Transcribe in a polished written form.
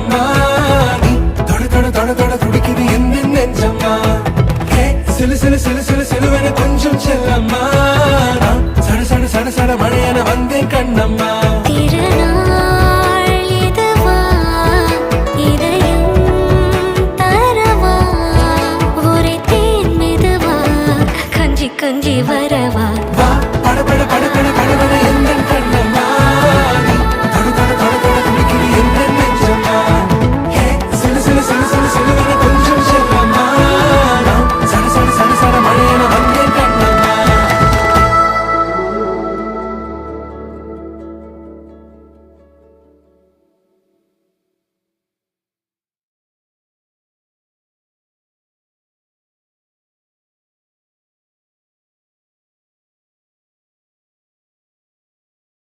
கண்ணம்மா நீ தொட தொட தொட தொட துடிக்குது எந்த நெஞ்சம்மா சிலு சிலு சிலு சிலு சிலுவென கொஞ்சம் செல்லம்மா சட சட சட சட மழையென வந்தேன் கண்ணம்மா